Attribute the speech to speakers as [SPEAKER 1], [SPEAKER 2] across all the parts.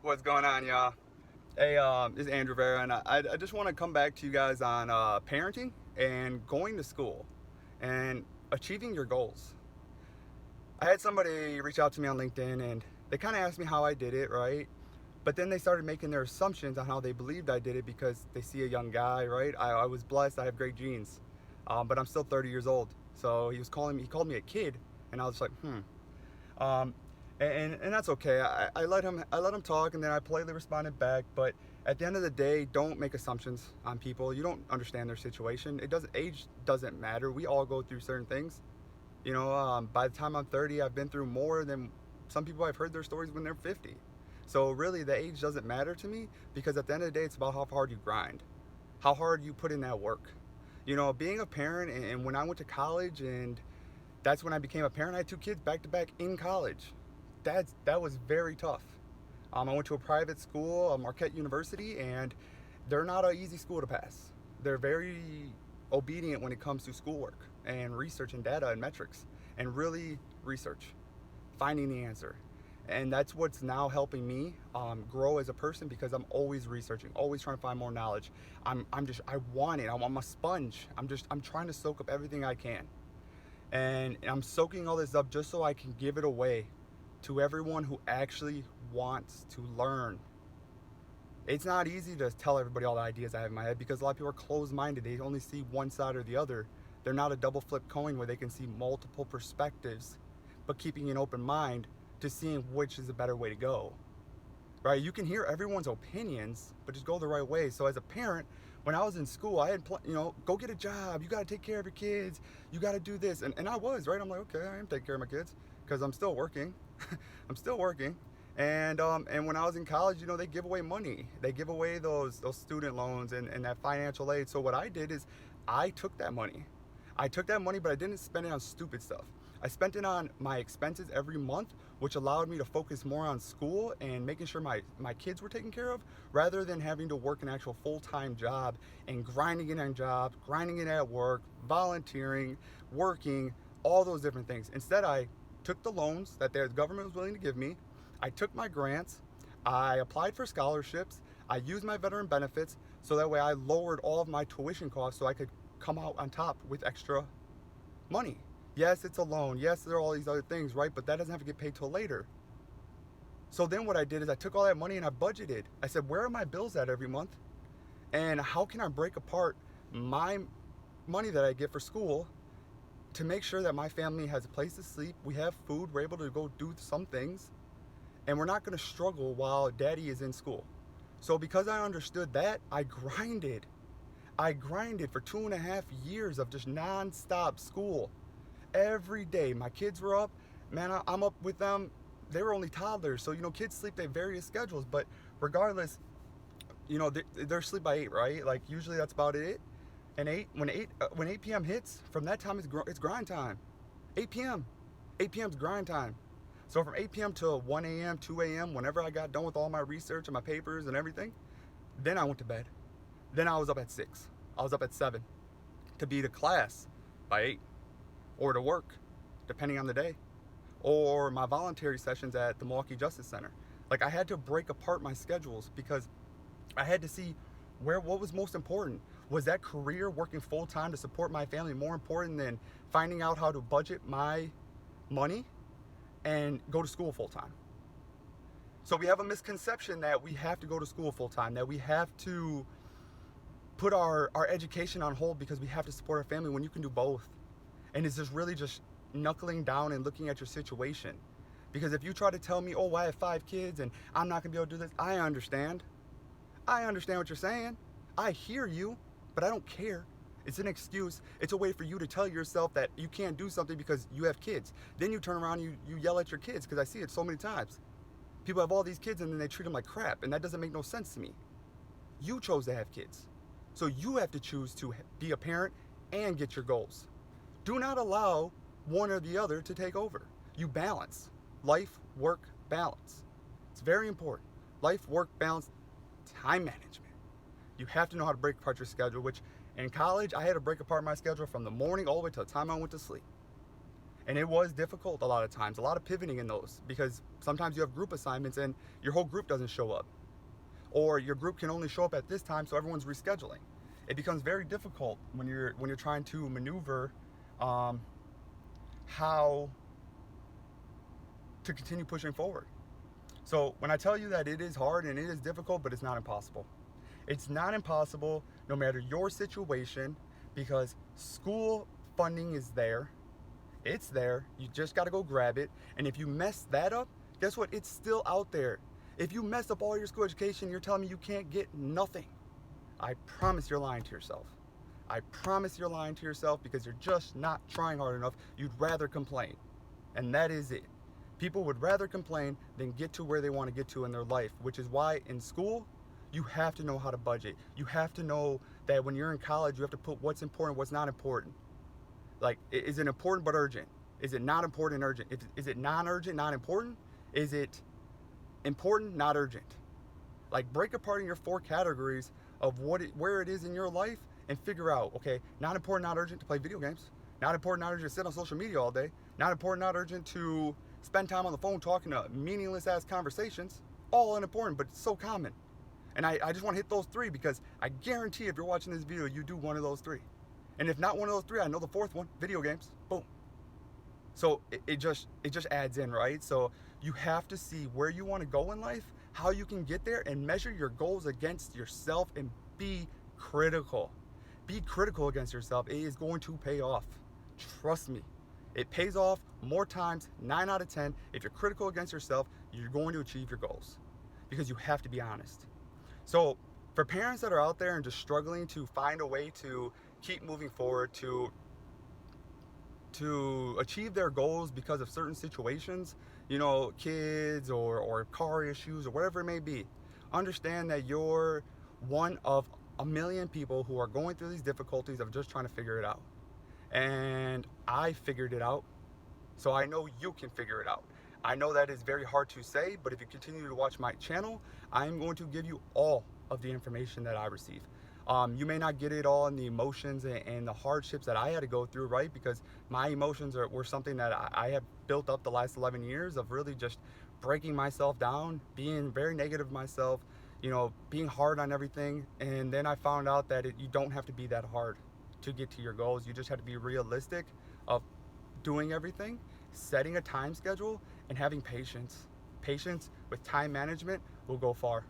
[SPEAKER 1] What's going on, y'all? Hey, this is Andrew Rivera, and I just want to come back to you guys on parenting and going to school and achieving your goals. I had somebody reach out to me on LinkedIn, and they kind of asked me how I did it, right? But then they started making their assumptions on how they believed I did it because they see a young guy, right? I was blessed. I have great genes, but I'm still 30 years old. So he called me a kid, and I was like, Um, and that's okay. I let him talk, and then I politely responded back. But at the end of the day, don't make assumptions on people. You don't understand their situation. Age doesn't matter. We all go through certain things. By the time I'm 30, I've been through more than some people. I've heard their stories when they're 50. So really, the age doesn't matter to me because at the end of the day, it's about how hard you grind, how hard you put in that work. Being a parent, and when I went to college, and that's when I became a parent. I had two kids back to back in college. That was very tough. I went to a private school, Marquette University, and they're not an easy school to pass. They're very obedient when it comes to schoolwork and research and data and metrics and really research, finding the answer. And that's what's now helping me grow as a person because I'm always researching, always trying to find more knowledge. I want it. I'm a sponge. I'm trying to soak up everything I can. And I'm soaking all this up just so I can give it away to everyone who actually wants to learn. It's not easy to tell everybody all the ideas I have in my head because a lot of people are closed minded. They only see one side or the other. They're not a double flip coin where they can see multiple perspectives, but keeping an open mind to seeing which is a better way to go. Right? You can hear everyone's opinions, but just go the right way. So as a parent, when I was in school, I had, go get a job. You got to take care of your kids. You got to do this. And I was, right? I'm like, okay, I am taking care of my kids because I'm still working. I'm still working. And when I was in college, they give away money. They give away those student loans and that financial aid. So what I did is I took that money. But I didn't spend it on stupid stuff. I spent it on my expenses every month, which allowed me to focus more on school and making sure my kids were taken care of rather than having to work an actual full-time job and grinding it on jobs, grinding it at work, volunteering, working, all those different things. Instead, I took the loans that the government was willing to give me. I took my grants. I applied for scholarships. I used my veteran benefits so that way I lowered all of my tuition costs so I could come out on top with extra money. Yes, it's a loan. Yes, there are all these other things, right? But that doesn't have to get paid till later. So then what I did is I took all that money and I budgeted. I said, where are my bills at every month? And how can I break apart my money that I get for school to make sure that my family has a place to sleep, we have food, we're able to go do some things, and we're not going to struggle while daddy is in school. So because I understood that, I grinded. I grinded for 2.5 years of just non-stop school. Every day, my kids were up. Man, I'm up with them. They were only toddlers, so kids sleep at various schedules. But regardless, they're asleep by 8, right? Like usually that's about it. And when 8 p.m. hits, from that time it's grind time. 8 p.m. 8 p.m. is grind time. So from 8 p.m. to 1 a.m., 2 a.m., whenever I got done with all my research and my papers and everything, then I went to bed. Then I was up at 6. I was up at 7 to be to class by 8 or to work, depending on the day, or my voluntary sessions at the Milwaukee Justice Center. Like I had to break apart my schedules because I had to see what was most important. Was that career working full time to support my family more important than finding out how to budget my money and go to school full time? So we have a misconception that we have to go to school full time, that we have to put our education on hold because we have to support our family when you can do both. And it's just really just knuckling down and looking at your situation. Because if you try to tell me, oh, I have 5 kids and I'm not going to be able to do this, I understand. I understand what you're saying. I hear you, but I don't care. It's an excuse. It's a way for you to tell yourself that you can't do something because you have kids. Then you turn around and you yell at your kids because I see it so many times. People have all these kids and then they treat them like crap, and that doesn't make no sense to me. You chose to have kids. So you have to choose to be a parent and get your goals. Do not allow one or the other to take over. You balance. Life, work, balance. It's very important. Life, work, balance, time management. You have to know how to break apart your schedule, which in college, I had to break apart my schedule from the morning all the way to the time I went to sleep. And it was difficult a lot of times, a lot of pivoting in those, because sometimes you have group assignments and your whole group doesn't show up. Or your group can only show up at this time, so everyone's rescheduling. It becomes very difficult when you're trying to maneuver how to continue pushing forward. So when I tell you that it is hard and it is difficult, but it's not impossible. It's not impossible no matter your situation, because school funding is there. It's there. You just got to go grab it. And if you mess that up, guess what? It's still out there. If you mess up all your school education, you're telling me you can't get nothing. I promise you're lying to yourself. I promise you're lying to yourself, because you're just not trying hard enough. You'd rather complain. And that is it. People would rather complain than get to where they want to get to in their life, which is why in school, you have to know how to budget. You have to know that when you're in college, you have to put what's important, what's not important. Like, is it important but urgent? Is it not important, urgent? Is it non-urgent, not important? Is it important, not urgent? Like, break apart in your 4 categories of where it is in your life and figure out, okay, not important, not urgent to play video games. Not important, not urgent to sit on social media all day. Not important, not urgent to spend time on the phone talking to meaningless ass conversations. All unimportant, but it's so common. And I just want to hit those 3, because I guarantee if you're watching this video, you do one of those 3. And if not one of those 3, I know the 4th one, video games. Boom. So it just adds in, right? So you have to see where you want to go in life, how you can get there, and measure your goals against yourself, and be critical. Be critical against yourself. It is going to pay off. Trust me. It pays off more times, 9 out of 10. If you're critical against yourself, you're going to achieve your goals, because you have to be honest. So for parents that are out there and just struggling to find a way to keep moving forward, to achieve their goals because of certain situations, you know, kids or car issues or whatever it may be, understand that you're one of a million people who are going through these difficulties of just trying to figure it out. And I figured it out, so I know you can figure it out. I know that is very hard to say, but if you continue to watch my channel, I'm going to give you all of the information that I receive. You may not get it all in the emotions and the hardships that I had to go through, right? Because my emotions were something that I have built up the last 11 years of really just breaking myself down, being very negative myself, you know, being hard on everything. And then I found out that you don't have to be that hard to get to your goals. You just have to be realistic of doing everything, setting a time schedule, and having patience. Patience with time management will go far.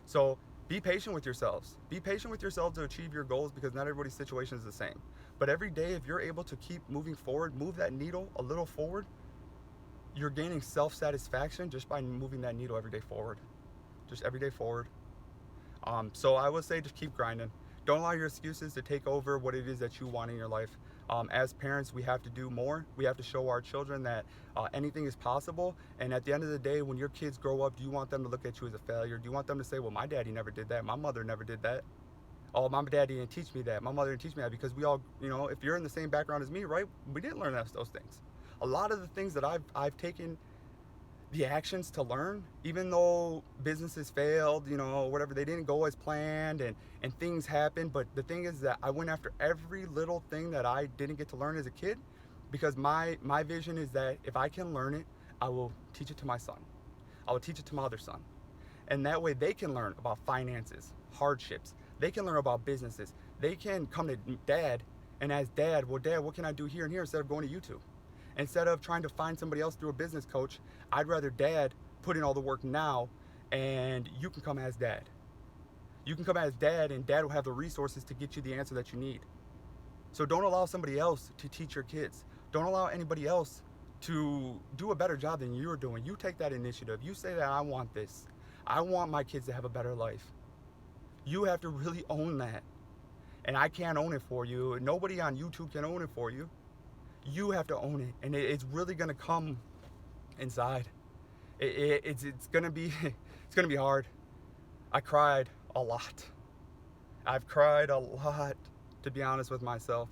[SPEAKER 1] So be patient with yourselves. Be patient with yourselves to achieve your goals, because not everybody's situation is the same. But every day, if you're able to keep moving forward, move that needle a little forward, you're gaining self-satisfaction just by moving that needle every day forward. Just every day forward. So I would say just keep grinding. Don't allow your excuses to take over what it is that you want in your life. As parents, we have to do more. We have to show our children that anything is possible. And at the end of the day, when your kids grow up, do you want them to look at you as a failure? Do you want them to say, well, my daddy never did that. My mother never did that. Oh, my daddy didn't teach me that. My mother didn't teach me that. Because we all, you know, if you're in the same background as me, right, we didn't learn those things. A lot of the things that I've taken the actions to learn, even though businesses failed, you know, whatever, they didn't go as planned and things happened. But the thing is that I went after every little thing that I didn't get to learn as a kid, because my vision is that if I can learn it, I will teach it to my son. I will teach it to my other son. And that way they can learn about finances, hardships. They can learn about businesses. They can come to dad and ask dad, well, dad, what can I do here and here, instead of going to YouTube? Instead of trying to find somebody else through a business coach, I'd rather dad put in all the work now, and you can come as dad. You can come as dad, and dad will have the resources to get you the answer that you need. So don't allow somebody else to teach your kids. Don't allow anybody else to do a better job than you're doing. You take that initiative. You say that I want this. I want my kids to have a better life. You have to really own that. And I can't own it for you. Nobody on YouTube can own it for you. You have to own it, and it's really gonna come inside. It's gonna be hard. I cried a lot. I've cried a lot, to be honest with myself,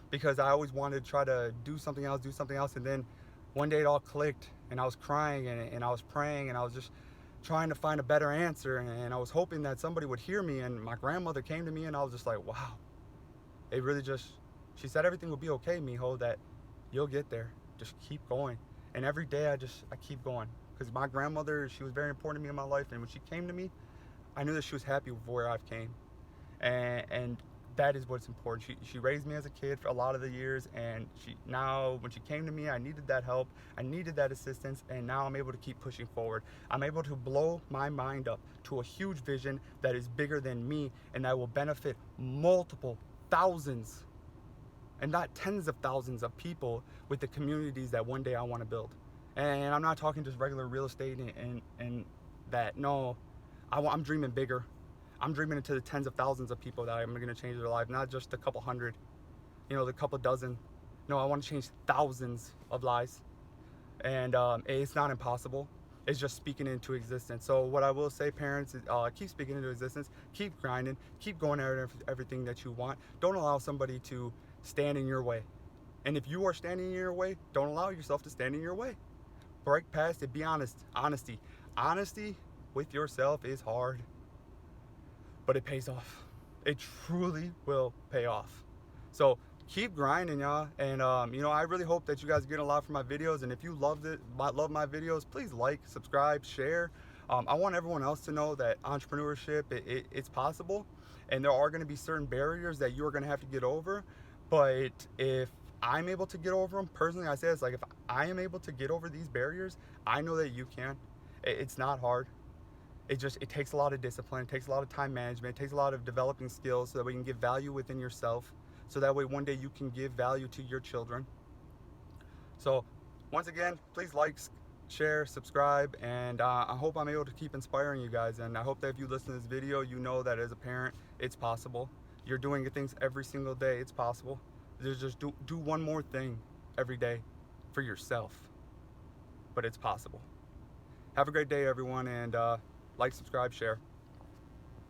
[SPEAKER 1] because I always wanted to try to do something else, and then one day it all clicked, and I was crying and I was praying, and I was just trying to find a better answer, and I was hoping that somebody would hear me. And my grandmother came to me, and I was just like, wow. It really just, she said everything will be okay, mijo, that You'll get there. Just keep going. And every day I keep going. Because my grandmother, she was very important to me in my life. And when she came to me, I knew that she was happy with where I've came. And that is what's important. She raised me as a kid for a lot of the years, and now when she came to me, I needed that help, I needed that assistance, and now I'm able to keep pushing forward. I'm able to blow my mind up to a huge vision that is bigger than me and that will benefit multiple thousands and not tens of thousands of people with the communities that one day I want to build. And I'm not talking just regular real estate and that. No, I'm dreaming bigger. I'm dreaming into the tens of thousands of people that I'm going to change their life, not just a couple hundred, the couple dozen. No, I want to change thousands of lives. And it's not impossible. It's just speaking into existence. So what I will say, parents, is keep speaking into existence, keep grinding, keep going after everything that you want. Don't allow somebody to stand in your way. And if you are standing in your way, don't allow yourself to stand in your way. Break past it. Be honest. Honesty with yourself is hard, but it pays off. It truly will pay off. So keep grinding, y'all. And I really hope that you guys get a lot from my videos. And if you love my videos, please like, subscribe, share. I want everyone else to know that entrepreneurship, it's possible, and there are going to be certain barriers that you're going to have to get over. But if I'm able to get over them, personally, I say it's like, if I am able to get over these barriers, I know that you can. It's not hard. It takes a lot of discipline, it takes a lot of time management, it takes a lot of developing skills so that we can give value within yourself, so that way one day you can give value to your children. So once again, please like, share, subscribe, and I hope I'm able to keep inspiring you guys. And I hope that if you listen to this video, you know that as a parent, it's possible. You're doing things every single day, it's possible. Just do one more thing every day for yourself, but it's possible. Have a great day, everyone, and like, subscribe, share.